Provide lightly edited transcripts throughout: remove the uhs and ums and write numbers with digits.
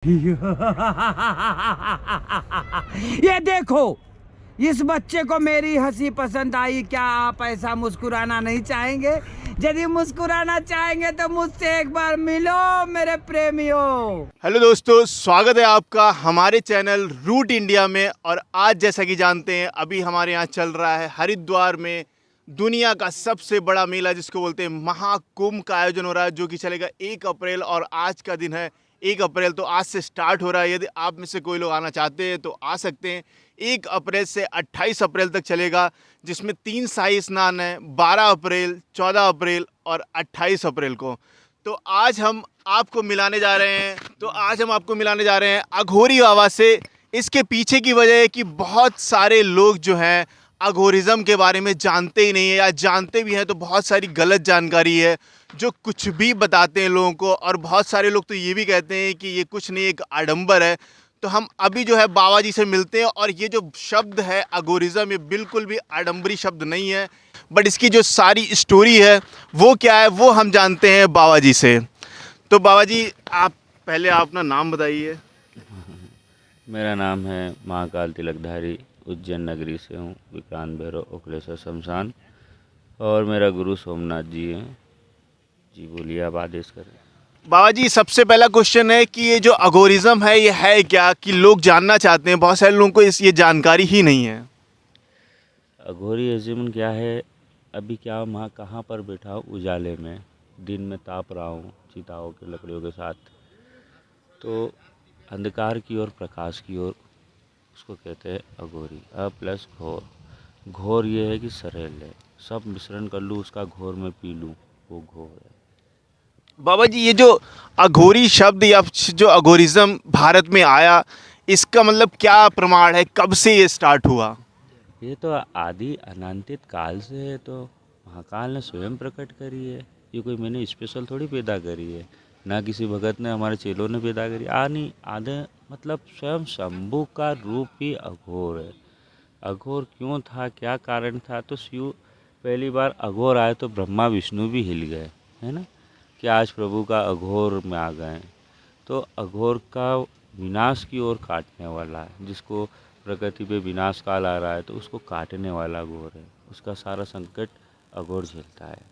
ये देखो, इस बच्चे को मेरी हंसी पसंद आई। क्या आप ऐसा मुस्कुराना नहीं चाहेंगे? यदि मुस्कुराना चाहेंगे तो मुझसे एक बार मिलो मेरे प्रेमियों। हेलो दोस्तों, स्वागत है आपका हमारे चैनल रूट इंडिया में। और आज जैसा कि जानते हैं, अभी हमारे यहाँ चल रहा है हरिद्वार में दुनिया का सबसे बड़ा मेला जिसको बोलते हैं महाकुंभ का आयोजन हो रहा है, जो कि चलेगा 1 अप्रैल। और आज का दिन है 1 अप्रैल, तो आज से स्टार्ट हो रहा है। यदि आप में से कोई लोग आना चाहते हैं तो आ सकते हैं। 1 अप्रैल से 28 अप्रैल तक चलेगा, जिसमें 3 शाही स्नान है, 12 अप्रैल, 14 अप्रैल और 28 अप्रैल को। तो आज हम आपको मिलाने जा रहे हैं अघोरी बाबा से। इसके पीछे की वजह है कि बहुत सारे लोग जो हैं अघोरिज्म के बारे में जानते ही नहीं है, या जानते भी हैं तो बहुत सारी गलत जानकारी है जो कुछ भी बताते हैं लोगों को। और बहुत सारे लोग तो ये भी कहते हैं कि ये कुछ नहीं, एक आडंबर है। तो हम अभी जो है बाबा जी से मिलते हैं, और ये जो शब्द है अघोरिज्म, ये बिल्कुल भी आडंबरी शब्द नहीं है, बट इसकी जो सारी स्टोरी है वो क्या है वो हम जानते हैं बाबा जी से। तो बाबा जी, आप पहले अपना नाम बताइए। मेरा नाम है महाकाल तिलकधारी, उज्जैन नगरी से हूँ, विक्रांत भैरव ओखलेश्वर शमशान। और मेरा गुरु सोमनाथ जी हैं। जी बोलिए, आप आदेश करें। बाबा जी, सबसे पहला क्वेश्चन है कि ये जो अघोरिज्म है ये है क्या, कि लोग जानना चाहते हैं, बहुत सारे लोगों को ये जानकारी ही नहीं है। अघोरिज्म क्या है? अभी क्या मैं कहाँ पर बैठा हूँ, उजाले में, दिन में ताप रहा हूँ चिताओं के लकड़ियों के साथ। तो अंधकार की ओर प्रकाश की ओर, उसको कहते हैं अघोरी। प्लस घोर। घोर ये है कि सरेल है, सब मिश्रण कर लूँ उसका घोर में पी लूँ, वो घोर है। बाबा जी, ये जो अघोरी शब्द या जो अघोरिज्म भारत में आया, इसका मतलब क्या प्रमाण है, कब से ये स्टार्ट हुआ? ये तो आदि अनांतित काल से है, तो महाकाल ने स्वयं प्रकट करी है। ये कोई मैंने स्पेशल थोड़ी पैदा करी है, ना किसी भगत ने, हमारे चेलों ने पैदा करी। नहीं आधे, मतलब स्वयं शंभु का रूप ही अघोर है। अघोर क्यों था, क्या कारण था? तो शिव पहली बार अघोर आए तो ब्रह्मा विष्णु भी हिल गए, है ना, कि आज प्रभु का अघोर में आ गए। तो अघोर का विनाश की ओर काटने वाला है, जिसको प्रकृति पे विनाश काल आ रहा है तो उसको काटने वाला अघोर है। उसका सारा संकट अघोर झेलता है।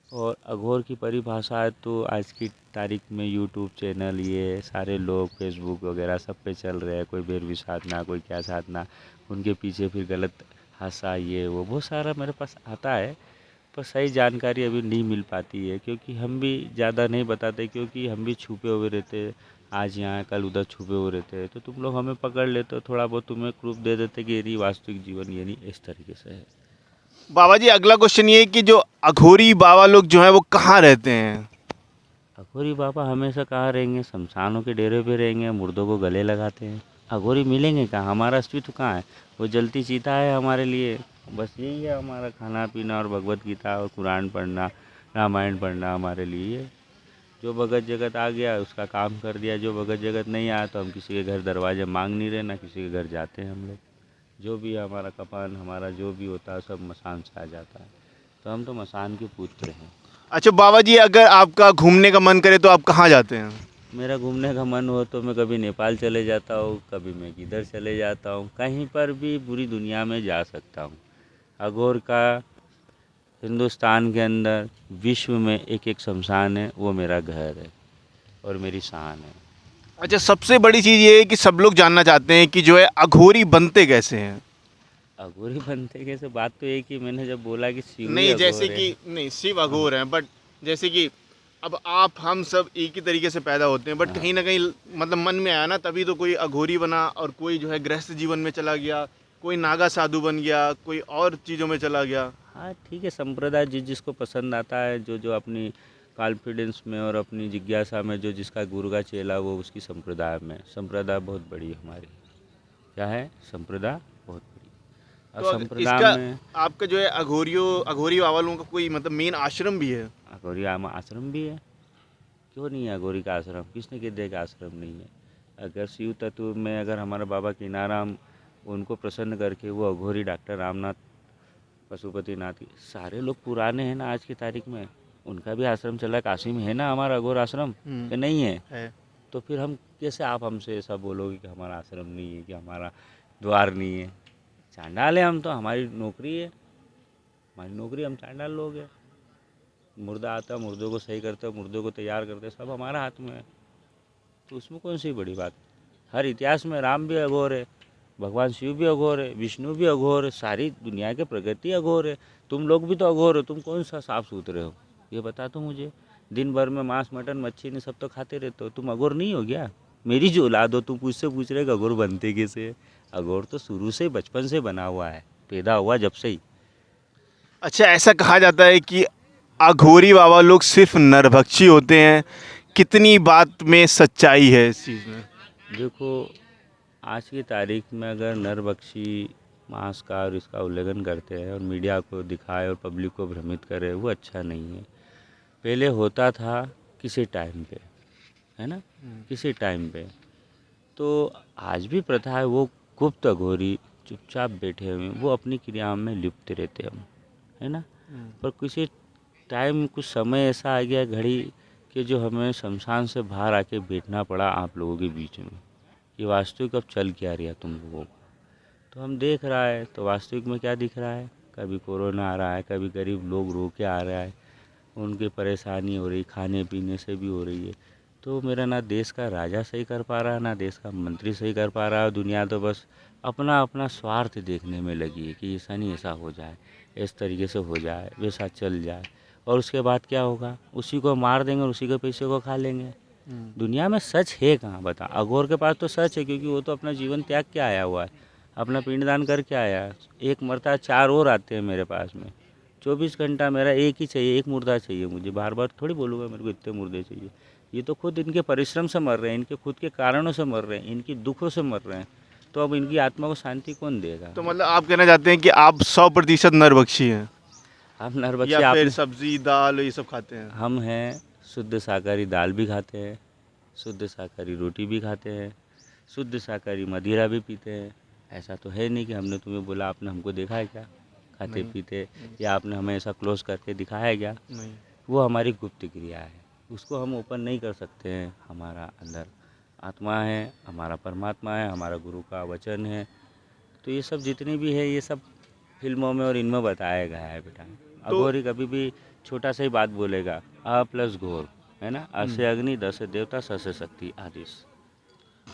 और अघोर की परिभाषा है तो आज की तारीख में यूट्यूब चैनल, ये सारे लोग फेसबुक वगैरह सब पे चल रहे हैं। कोई भैरवी साधना, कोई क्या साधना, उनके पीछे फिर गलत हासा, ये वो बहुत सारा मेरे पास आता है। पर सही जानकारी अभी नहीं मिल पाती है, क्योंकि हम भी ज़्यादा नहीं बताते, क्योंकि हम भी छुपे हुए रहते हैं। आज यहाँ कल उधर छुपे हुए रहते हैं, तो तुम लोग हमें पकड़ लेते हो, थोड़ा बहुत तुम्हें प्रूफ दे देते कि ये वास्तविक जीवन ये नहीं, इस तरीके से है। बाबा जी, अगला क्वेश्चन ये है कि जो अघोरी बाबा लोग जो हैं वो कहाँ रहते हैं? अघोरी बाबा हमेशा कहाँ रहेंगे? शमशानों के डेरे पे रहेंगे, मुर्दों को गले लगाते हैं। अघोरी मिलेंगे कहाँ? हमारा अस्तित्व कहाँ है? वो जलती चीता है हमारे लिए। बस यही है हमारा खाना पीना और भगवत गीता और कुरान पढ़ना, रामायण पढ़ना हमारे लिए। जो भगत जगत आ गया उसका काम कर दिया, जो भगत जगत नहीं आया तो हम किसी के घर दरवाजे मांग नहीं रहे, ना किसी के घर जाते हैं हम लोग। जो भी हमारा कपान, हमारा जो भी होता है सब मसान से आ जाता है। तो हम तो मसान के पुत्र हैं। अच्छा बाबा जी, अगर आपका घूमने का मन करे तो आप कहाँ जाते हैं? मेरा घूमने का मन हो तो मैं कभी नेपाल चले जाता हूँ, कभी मैं किधर चले जाता हूँ, कहीं पर भी पूरी दुनिया में जा सकता हूँ। अघोर का हिंदुस्तान के अंदर, विश्व में एक एक शमशान है, वो मेरा घर है और मेरी शान है। अच्छा, सबसे बड़ी चीज़ ये है कि सब लोग जानना चाहते हैं कि जो है अघोरी बनते कैसे हैं। अघोरी बनते कैसे? बात तो एक ही, मैंने जब बोला कि शिव ही नहीं, जैसे अघोर है। कि नहीं सिर्फ अघोर हैं, बट जैसे कि अब आप हम सब एक ही तरीके से पैदा होते हैं, बट हाँ कहीं ना कहीं मतलब मन में आया ना, तभी तो कोई अघोरी बना, और कोई जो है गृहस्थ जीवन में चला गया, कोई नागा साधु बन गया, कोई और चीज़ों में चला गया। हाँ, ठीक है। संप्रदाय जिस जिसको पसंद आता है, जो जो अपनी कॉन्फिडेंस में और अपनी जिज्ञासा में, जो जिसका गुरु का चेला, वो उसकी संप्रदाय में। संप्रदाय बहुत बड़ी है हमारी। क्या है? संप्रदाय बहुत बड़ी। और तो संप्रदाय इसका में आपका जो है अघोरी बाबा लोगों का कोई मतलब मेन आश्रम भी है? अघोरी आश्रम भी है। क्यों नहीं है अघोरी का आश्रम? किसने कह दिया कि आश्रम नहीं है? अगर शिव तत्व में, अगर हमारा बाबा कीनाराम, उनको प्रसन्न करके वो अघोरी डॉक्टर रामनाथ पशुपतिनाथ की, सारे लोग पुराने हैं ना आज की तारीख में, उनका भी आश्रम चला है। काशी में है ना हमारा अघोर आश्रम, कि नहीं है? है। तो फिर हम कैसे आप हमसे ऐसा बोलोगे कि हमारा आश्रम नहीं है, कि हमारा द्वार नहीं है? चांडाल है हम तो, हमारी नौकरी है, हमारी नौकरी, हम चांडाल लोग हैं। मुर्दा आता है, मुर्दों को सही करते, मुर्दों को तैयार करते, सब हमारा हाथ में है। तो उसमें कौन सी बड़ी बात? हर इतिहास में राम भी अघोर है, भगवान शिव भी अघोर है, विष्णु भी अघोर है, सारी दुनिया के प्रगति अघोर है। तुम लोग भी तो अघोर हो, तुम कौन सा साफ सुथरे हो? ये बता तो मुझे। दिन भर में मांस मटन मच्छी ने सब तो खाते रहते हो, तुम अघोर नहीं हो गया? मेरी जो औलाद हो, तुम मुझसे पूछ रहे कि अघोर बनते कैसे? अघोर तो शुरू से बचपन से बना हुआ है, पैदा हुआ जब से ही। अच्छा, ऐसा कहा जाता है कि अघोरी बाबा लोग सिर्फ नरभक्षी होते हैं, कितनी बात में सच्चाई है इस चीज़ में? देखो, आज की तारीख में अगर नरभक्षी मांस का और इसका उल्लंघन करते हैं और मीडिया को दिखाए और पब्लिक को भ्रमित करे, वो अच्छा नहीं है। पहले होता था किसी टाइम पे, है ना, किसी टाइम पे। तो आज भी प्रथा है, वो गुप्त अघोरी चुपचाप बैठे हुए हैं, वो अपनी क्रियाओं में लिप्त रहते हैं, हम, है ना। पर किसी टाइम कुछ समय ऐसा आ गया घड़ी कि जो हमें शमशान से बाहर आके बैठना पड़ा आप लोगों के बीच में। ये वास्तविक अब चल क्या रहा तुम लोगों को, तो हम देख रहा है। तो वास्तविक में क्या दिख रहा है? कभी कोरोना आ रहा है, कभी गरीब लोग रो के आ रहा है, उनकी परेशानी हो रही, खाने पीने से भी हो रही है। तो मेरा ना देश का राजा सही कर पा रहा है, ना देश का मंत्री सही कर पा रहा है। दुनिया तो बस अपना अपना स्वार्थ देखने में लगी है कि ऐसा नहीं ऐसा हो जाए, इस तरीके से हो जाए, वैसा चल जाए, और उसके बाद क्या होगा? उसी को मार देंगे और उसी के पैसे को खा लेंगे। दुनिया में सच है कहाँ, बता? अघोर के पास तो सच है, क्योंकि वो तो अपना जीवन त्याग के आया हुआ है, अपना पिंडदान करके आया है। एक मरता है, 4 और आते हैं मेरे पास में। 24 घंटा मेरा एक ही चाहिए, एक मुर्दा चाहिए मुझे। बार बार थोड़ी बोलूँगा मेरे को इतने मुर्दे चाहिए। ये तो खुद इनके परिश्रम से मर रहे हैं, इनके खुद के कारणों से मर रहे हैं, इनकी दुखों से मर रहे हैं। तो अब इनकी आत्मा को शांति कौन देगा? तो मतलब आप कहना चाहते हैं कि आप 100% नरभक्षी हैं, हम नरभक्षी या आप फिर सब्जी दाल ये सब खाते हैं? हम हैं, शुद्ध शाकाहारी दाल भी खाते हैं, शुद्ध शाकाहारी रोटी भी खाते हैं, शुद्ध शाकाहारी मदिरा भी पीते हैं। ऐसा तो है नहीं कि हमने तुम्हें बोला, आपने हमको देखा है क्या खाते पीते, या आपने हमें ऐसा क्लोज करके दिखाया है क्या? नहीं। वो हमारी गुप्त क्रिया है, उसको हम ओपन नहीं कर सकते हैं। हमारा अंदर आत्मा है, हमारा परमात्मा है, हमारा गुरु का वचन है। तो ये सब जितने भी है, ये सब फिल्मों में और इनमें बताया गया है बेटा। अघोरी कभी भी छोटा सा ही बात बोलेगा, अ प्लस घोर, है ना, अ से अग्नि, द से देवता, स से शक्ति, आदिश।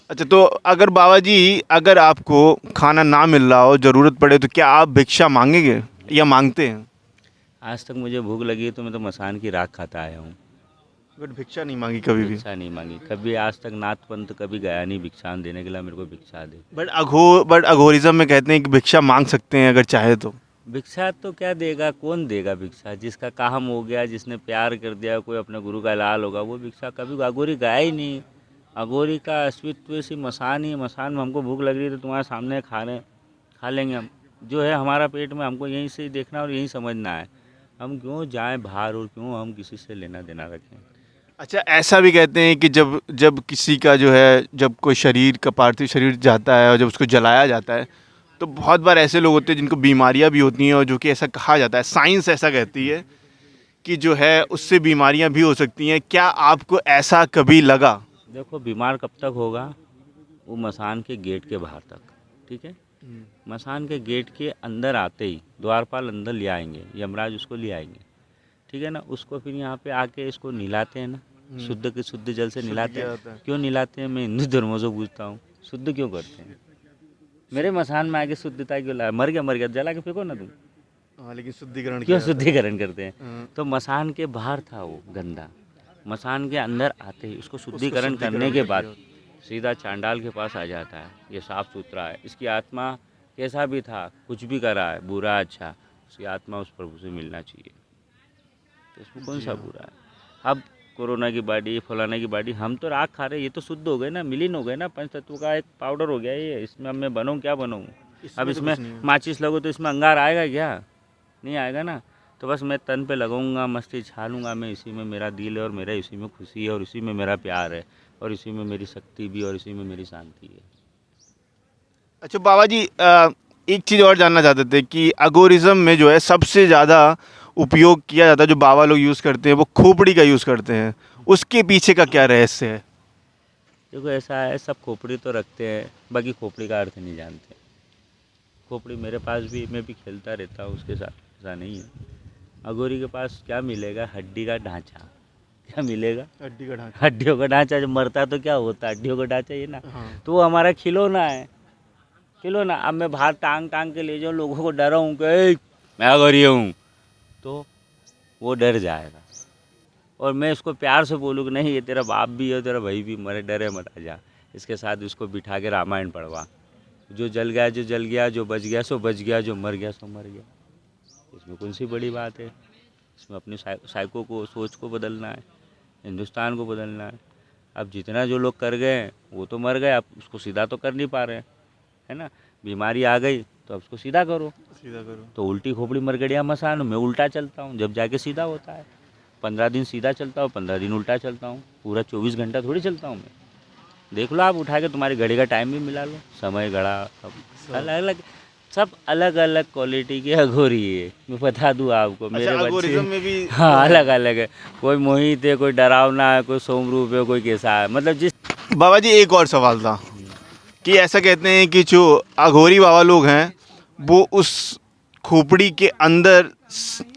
अच्छा, तो अगर बाबा जी, अगर आपको खाना ना मिल रहा हो, ज़रूरत पड़े, तो क्या आप भिक्षा मांगेंगे या मांगते हैं? आज तक मुझे भूख लगी है तो मैं तो मसान की राख खाता आया हूँ, बट भिक्षा नहीं मांगी कभी भी? भिक्षा नहीं मांगी कभी आज तक। नाथ पंथ कभी गया नहीं भिक्षा देने के लिए, मेरे को भिक्षा दे। बट अघोरिज्म में कहते हैं कि भिक्षा मांग सकते हैं अगर चाहे तो। भिक्षा तो क्या देगा, कौन देगा भिक्षा? जिसका काम हो गया, जिसने प्यार कर दिया, कोई अपने गुरु का लाल होगा, वो भिक्षा कभी अघोरी गया ही नहीं। अघोरी का अस्तित्व इसी मसान ही है। मसान में हमको भूख लग रही है तो तुम्हारे सामने खा लेंगे हम। जो है हमारा पेट में, हमको यहीं से देखना और यहीं समझना है। हम क्यों जाएं बाहर और क्यों हम किसी से लेना देना रखें? अच्छा, ऐसा भी कहते हैं कि जब जब किसी का जो है, जब कोई शरीर का पार्थिव शरीर जाता है और जब उसको जलाया जाता है, तो बहुत बार ऐसे लोग होते हैं जिनको बीमारियां भी होती हैं, और जो कि ऐसा कहा जाता है, साइंस ऐसा कहती है कि जो है उससे बीमारियां भी हो सकती हैं। क्या आपको ऐसा कभी लगा? देखो, बीमार कब तक होगा? वो मसान के गेट के बाहर तक, ठीक है। मसान के गेट के अंदर आते ही द्वारपाल अंदर ले आएंगे, यमराज उसको ले आएंगे, ठीक है ना। उसको फिर यहाँ पे आके इसको नहलाते हैं ना, शुद्ध के शुद्ध जल से नहलाते किया जाता हैं। है। क्यों नहलाते हैं? मैं हिंदू धर्मों से पूछता हूँ, शुद्ध क्यों करते हैं? मेरे मसान में आके शुद्धता क्यों लाए? मर गया जला के फेंको ना तुम, हाँ, लेकिन शुद्धिकरण क्यों किया जाता है। शुद्धिकरण करते हैं? हाँ। तो मसान के बाहर था वो गंदा, मसान के अंदर आते ही उसको शुद्धिकरण करने के बाद सीधा चांडाल के पास आ जाता है। ये साफ सुथरा है, इसकी आत्मा कैसा भी था, कुछ भी करा है, बुरा अच्छा, उसकी आत्मा उस प्रभु से मिलना चाहिए। तो इसमें कौन सा बुरा है? अब कोरोना की बाडी, फलाने की बाडी, हम तो राख खा रहे, ये तो शुद्ध हो गए ना, मिलीन हो गए ना, पंच तत्व का एक पाउडर हो गया ये। इसमें अब मैं बनूँ क्या बनूँ? अब तो इसमें कुछ नहीं है। माचिस लगो तो इसमें अंगार आएगा क्या? नहीं आएगा ना। तो बस मैं तन पे लगाऊंगा, मस्ती छालूंगा, मैं इसी में मेरा दिल है और मेरा इसी में खुशी है और इसी में मेरा प्यार है और इसी में मेरी शक्ति भी और इसी में मेरी शांति है। अच्छा बाबा जी, एक चीज़ और जानना चाहते थे कि अघोरिज्म में जो है सबसे ज़्यादा उपयोग किया जाता है, जो बाबा लोग यूज़ करते हैं, वो खोपड़ी का यूज़ करते हैं। उसके पीछे का क्या रहस्य है? देखो ऐसा है, सब खोपड़ी तो रखते हैं, बाकी खोपड़ी का अर्थ नहीं जानते। खोपड़ी मेरे पास भी, मैं भी खेलता रहता हूँ उसके साथ, ऐसा नहीं है। अघोरी के पास क्या मिलेगा? हड्डी का ढांचा। क्या मिलेगा? हड्डी का ढांचा। हड्डियों का ढांचा। जो मरता तो क्या होता है? हड्डियों का ढांचा ये ना। हाँ। तो वो हमारा खिलौना है, खिलौना। अब मैं बाहर टांग टांग के ले जाऊँ, लोगों को डराऊँ कि "ए, मैं अघोरी हूँ", तो वो डर जाएगा। और मैं उसको प्यार से बोलूँ कि नहीं, ये तेरा बाप भी है, तेरा भाई भी, मरे डरे मत आ जा, इसके साथ उसको बिठा के रामायण पढ़वा। जो जल गया जो जल गया, जो बच गया सो बच गया, जो मर गया सो मर गया। इसमें कौन सी बड़ी बात है? इसमें अपनी साइको को, सोच को बदलना है, हिंदुस्तान को बदलना है। अब जितना जो लोग कर गए वो तो मर गए, अब उसको सीधा तो कर नहीं पा रहे हैं, है ना। बीमारी आ गई तो अब उसको सीधा करो। सीधा करो। तो उल्टी खोपड़ी मरगड़िया मसान, मैं उल्टा चलता हूँ, जब जाके सीधा होता है। 15 दिन सीधा चलता हूँ, 15 दिन उल्टा चलता हूँ, पूरा 24 घंटा थोड़ी चलता हूँ मैं। देख लो आप, उठा के तुम्हारी घड़ी का टाइम भी मिला लो, समय घड़ा सब अलग अलग, सब अलग अलग क्वालिटी की अघोरी है। मैं बता दूँ आपको, मेरे अच्छा, बच्चे अघोरिज्म में भी हाँ अलग अलग है। कोई मोहित है, कोई डरावना है, कोई सोमरूप है, कोई कैसा है, मतलब जिस बाबा जी एक और सवाल था कि ऐसा कहते हैं कि जो अघोरी बाबा लोग हैं वो उस खोपड़ी के अंदर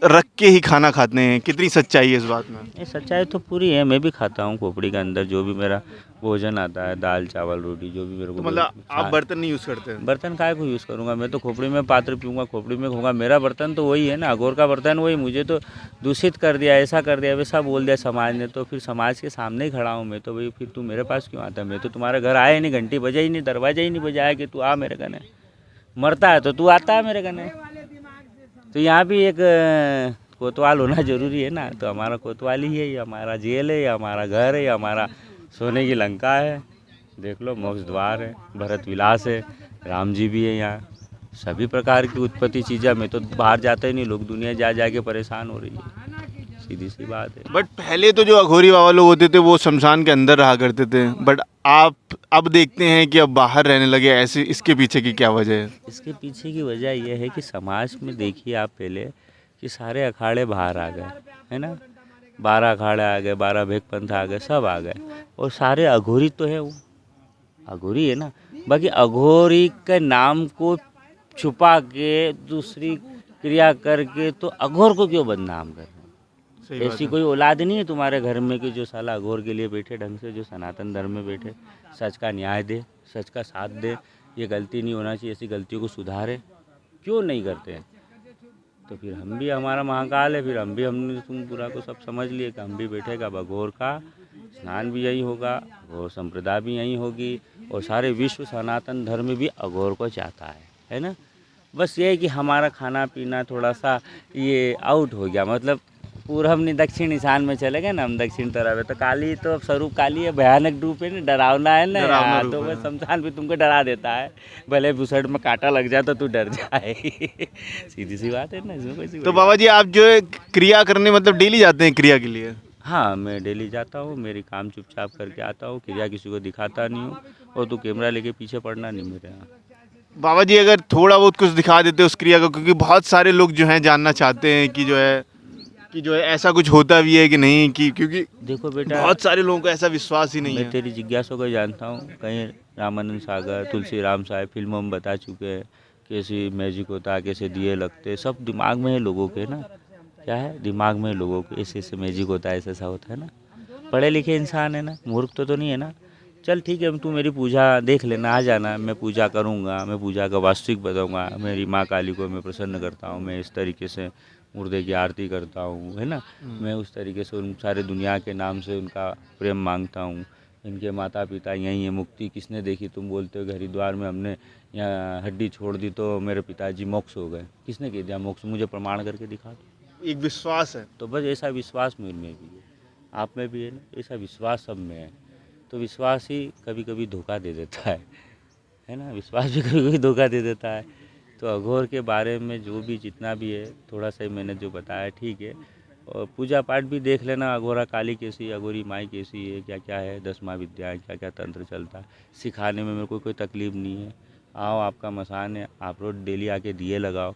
रख के ही खाना खाते हैं, कितनी सच्चाई है इस बात में? ये सच्चाई तो पूरी है, मैं भी खाता हूँ खोपड़ी के अंदर जो भी मेरा भोजन आता है, दाल चावल रोटी, जो भी मेरे को तो मतलब आप हाँ। बर्तन नहीं यूज़ करते हैं? बर्तन काय को यूज़ करूँगा? मैं तो खोपड़ी में पात्र पीऊँगा, खोपड़ी में खाऊंगा, मेरा बर्तन तो वही है ना, अघोर का बर्तन वही। मुझे तो दूषित कर दिया, ऐसा कर दिया, वैसा बोल दिया समाज ने, तो फिर समाज के सामने ही खड़ा हूँ मैं तो। भाई फिर तू मेरे पास क्यों आता है? मैं तो तुम्हारे घर आया ही नहीं, घंटी बजाई ही नहीं, दरवाजा ही नहीं बजाया कि तू आ मेरे कने। मरता है तो तू आता है मेरे कने। तो यहाँ भी एक कोतवाल होना जरूरी है ना। तो हमारा कोतवाल ही है, ये हमारा जेल है, ये हमारा घर है, ये हमारा सोने की लंका है। देख लो, मोक्ष द्वार है, भरत विलास है, राम जी भी है यहाँ। सभी प्रकार की उत्पत्ति चीज़ें, मैं तो बाहर जाता ही नहीं, लोग दुनिया जा जा के परेशान हो रही है, सीधी सी बात है। बट पहले तो जो अघोरी बाबा लोग होते थे वो शमशान के अंदर रहा करते थे, बट आप अब देखते हैं कि अब बाहर रहने लगे, ऐसे इसके पीछे की क्या वजह है? इसके पीछे की वजह यह है कि समाज में देखिए आप पहले कि सारे अखाड़े बाहर आ गए, है ना। 12 अखाड़े आ गए, 12 भेक पंथ आ गए, सब आ गए, और सारे अघोरी तो है, वो अघोरी है ना। बाकी अघोरी के नाम को छुपा के दूसरी क्रिया करके तो अघोर को क्यों बदनाम कर रहे हैं? सही बात ऐसी है। कोई औलाद नहीं है तुम्हारे घर में कि जो साला अघोर के लिए बैठे ढंग से, जो सनातन धर्म में बैठे, सच का न्याय दे, सच का साथ दे, ये गलती नहीं होना चाहिए, ऐसी गलतियों को सुधारे, क्यों नहीं करते हैं? तो फिर हम भी, हमारा महाकाल है, फिर हम भी, हमने तुम पूरा को सब समझ लिए कि हम भी बैठेगा। अब अघोर का स्नान भी यही होगा, अघोर संप्रदाय भी यही होगी, और सारे विश्व सनातन धर्म भी अघोर को चाहता है ना। बस ये है कि हमारा खाना पीना थोड़ा सा ये आउट हो गया, मतलब पूरब नहीं दक्षिण ईशान में चले गए ना हम, दक्षिण तरफ है। तो काली तो अब स्वरूप काली है, भयानक रूप है ना, डरावना है ना डरावना यार। रूप तो है। बस शमशान भी तुमको डरा देता है, भले बुसट में कांटा लग जाए तो तू डर जाए। सीधी सी बात है ना, इसमें कोई सी तो बड़ी बाबा जी आप जो है क्रिया करने मतलब डेली जाते हैं क्रिया के लिए? हाँ, मैं डेली जाता हूँ, मेरी काम चुपचाप करके आता हूँ, क्रिया किसी को दिखाता नहीं हूँ, और तू कैमरा लेके पीछे पड़ना नहीं मेरे यहाँ। बाबा जी अगर थोड़ा बहुत कुछ दिखा देते उस क्रिया को, क्योंकि बहुत सारे लोग जो हैं जानना चाहते हैं कि जो है ऐसा कुछ होता भी है कि नहीं, कि क्योंकि देखो बेटा, बहुत सारे लोगों को ऐसा विश्वास ही नहीं मैं है। तेरी जिज्ञासा को जानता हूँ। कहीं रामानंद सागर, तुलसी राम साहब फिल्मों में बता चुके हैं कैसी मैजिक होता है, कैसे दिए लगते, सब दिमाग में है लोगों के ना। क्या है दिमाग में लोगों के, ऐसे ऐसे मैजिक होता है, ऐसा ऐसा होता है ना। पढ़े लिखे इंसान है ना, मूर्ख तो नहीं है ना। चल ठीक है, तू मेरी पूजा देख लेना, आ जाना, मैं पूजा करूँगा, मैं पूजा का वास्तविक बताऊँगा। मेरी माँ काली को मैं प्रसन्न करता हूँ, मैं इस तरीके से मुर्दे की आरती करता हूँ, है ना। मैं उस तरीके से उन सारे दुनिया के नाम से उनका प्रेम मांगता हूँ। इनके माता पिता यहीं है, मुक्ति किसने देखी? तुम बोलते हो कि हरिद्वार में हमने यहाँ हड्डी छोड़ दी तो मेरे पिताजी मोक्ष हो गए, किसने कह दिया मोक्ष? मुझे प्रमाण करके दिखा दो। एक विश्वास है। तो बस ऐसा विश्वास मेरे में भी है, आप में भी है ना, ऐसा विश्वास सब में है। तो विश्वास ही कभी कभी धोखा दे देता है ना, विश्वास भी कभी कभी धोखा दे देता है। तो अघोर के बारे में जो भी जितना भी है, थोड़ा सा ही मैंने जो बताया ठीक है। और पूजा पाठ भी देख लेना, अघोरा काली कैसी है, अघोरी माई कैसी है, क्या क्या है, 10 महाविद्याएँ, क्या क्या तंत्र चलता है, सिखाने में मेरे को कोई तकलीफ नहीं है। आओ, आपका मसान है, आप रोज डेली आके दिए लगाओ,